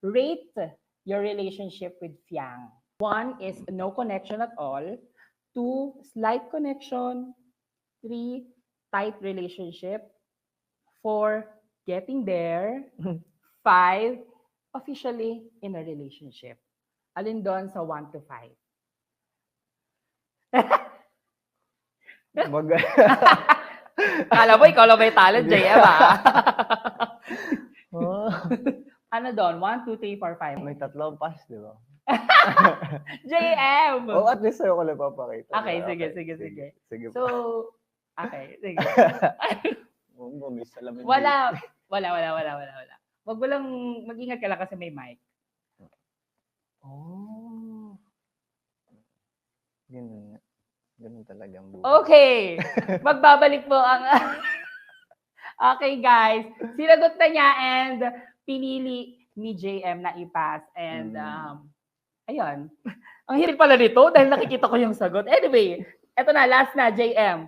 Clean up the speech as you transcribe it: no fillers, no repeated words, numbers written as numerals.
Rate your relationship with Fiang. 1 is no connection at all. 2, slight connection. 3, tight relationship. 4, getting there. 5, officially in a relationship. Alin doon sa 1 to 5? Kala mo, ikaw lang may talent, JM, Oh, Ano doon? 1, 2, 3, 4, 5. may tatlong pass, di ba? JM! Oh, at least sa'yo ko lang papakita. Okay, sige. Sige So, pa. okay, sige. May salamin Wala. Wag mo lang, mag-ingat ka lang kasi may mic. Oh. Ganun talaga ang buhay. Okay. Magbabalik po ang... Okay, guys. Sinagot na niya and pinili ni JM na i-pass. And, ayun. Ang hirap pala nito dahil nakikita ko yung sagot. Anyway, eto na, last na, JM.